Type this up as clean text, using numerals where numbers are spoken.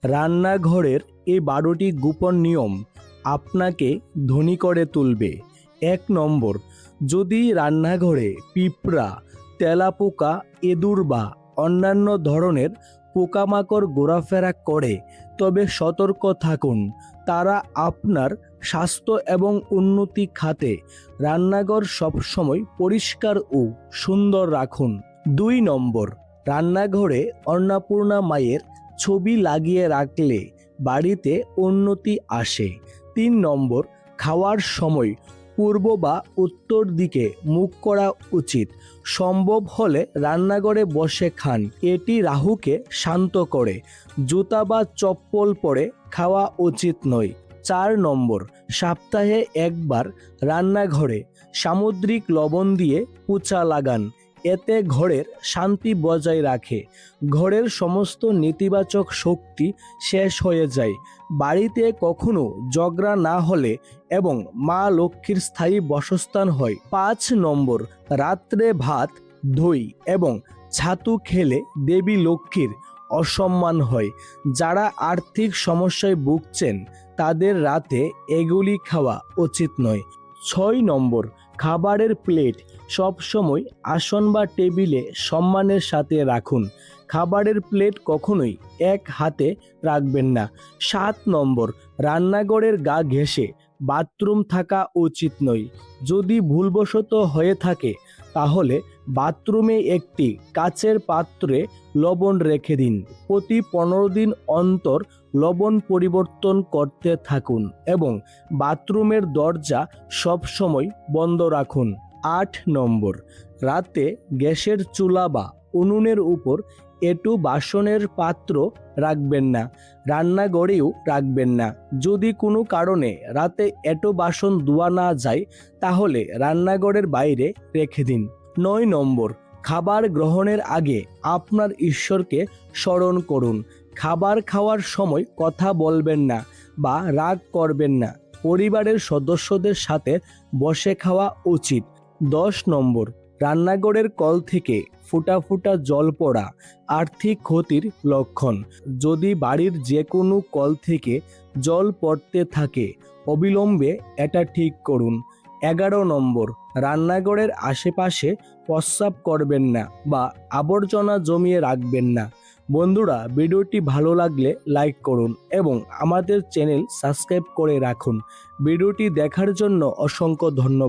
রান্নাঘরের এই 12টি গোপন নিয়ম আপনাকে ধনী করে তুলবে। 1 নম্বর, যদি রান্নাঘরে পিঁপড়া, তেলাপোকা, ইঁদুর বা অন্যান্য ধরনের পোকামাকড় ঘোরাফেরা করে তবে সতর্ক থাকুন। তারা আপনার স্বাস্থ্য এবং উন্নতি খাতে রান্নাঘর সবসময় পরিষ্কার ও সুন্দর রাখুন। 2 নম্বর, রান্নাঘরে অন্নপূর্ণা মায়ের ছবি লাগিয়ে রাখলে বাড়িতে উন্নতি আসে। 3 নম্বর, খাওয়ার সময় পূর্ব বা উত্তর দিকে মুখ করা উচিত। সম্ভব হলে রান্নাঘরে বসে খান, এটি রাহুকে শান্ত করে। জুতা বা চপ্পল পরে খাওয়া উচিত নয়। 4 নম্বর, সপ্তাহে একবার রান্নাঘরে সামুদ্রিক লবণ দিয়ে পোছা লাগান, এতে ঘরের শান্তি বজায় রাখে। ঘরের সমস্ত নেতিবাচক শক্তি শেষ হয়ে যায়। বাড়িতে কখনো ঝগড়া না হলে এবং মা লক্ষ্মীর স্থায়ী বাসস্থান হয়। 5 নম্বর, রাত্রে ভাত, দই এবং ছাতু খেলে দেবী লক্ষ্মীর অসম্মান হয়। যারা আর্থিক সমস্যায় ভুগছেন তাদের রাতে এগুলি খাওয়া উচিত নয়। 6 নম্বর, খাবারের প্লেট সবসময় আসন বা টেবিলে সম্মানের সাথে রাখুন। খাবারের প্লেট কখনোই এক হাতে রাখবেন না। 7 নম্বর, রান্নাঘরের গা ঘেঁষে বাথরুম থাকা উচিত নয়। যদি ভুলবশত হয়ে থাকে তাহলে বাথরুমে একটি কাচের পাত্রে লবণ রেখে দিন। প্রতি 15 দিন অন্তর লবণ পরিবর্তন করতে থাকুন এবং বাথরুমের দরজা সবসময় বন্ধ রাখুন। 8 নম্বর, রাতে গ্যাসের চুলা বা উনুনের উপর এঁটো বাসনের পাত্র রাখবেন না, রান্নাঘরেও রাখবেন না। যদি কোনো কারণে রাতে এঁটো বাসন ধোয়া না যায় তাহলে রান্নাঘরের বাইরে রেখে দিন। 9 নম্বর, খাবার গ্রহণের আগে আপনার ঈশ্বরকে স্মরণ করুন। খাবার খাওয়ার সময় কথা বলবেন না বা রাগ করবেন না। পরিবারের সদস্যদের সাথে বসে খাওয়া উচিত। 10 নম্বর, রান্নাঘরের কল থেকে ফোঁটা ফোঁটা জল পড়া আর্থিক ক্ষতির লক্ষণ। যদি বাড়ির যে কোনো কল থেকে জল পড়তে থাকে অবিলম্বে এটা ঠিক করুন। 11 নম্বর, রান্নাঘরের আশেপাশে প্রস্রাব করবেন না বা আবর্জনা জমিয়ে রাখবেন না। বন্ধুরা, ভিডিওটি ভালো লাগলে লাইক করুন এবং আমাদের চ্যানেল সাবস্ক্রাইব করে রাখুন। ভিডিওটি দেখার জন্য অসংখ্য ধন্যবাদ।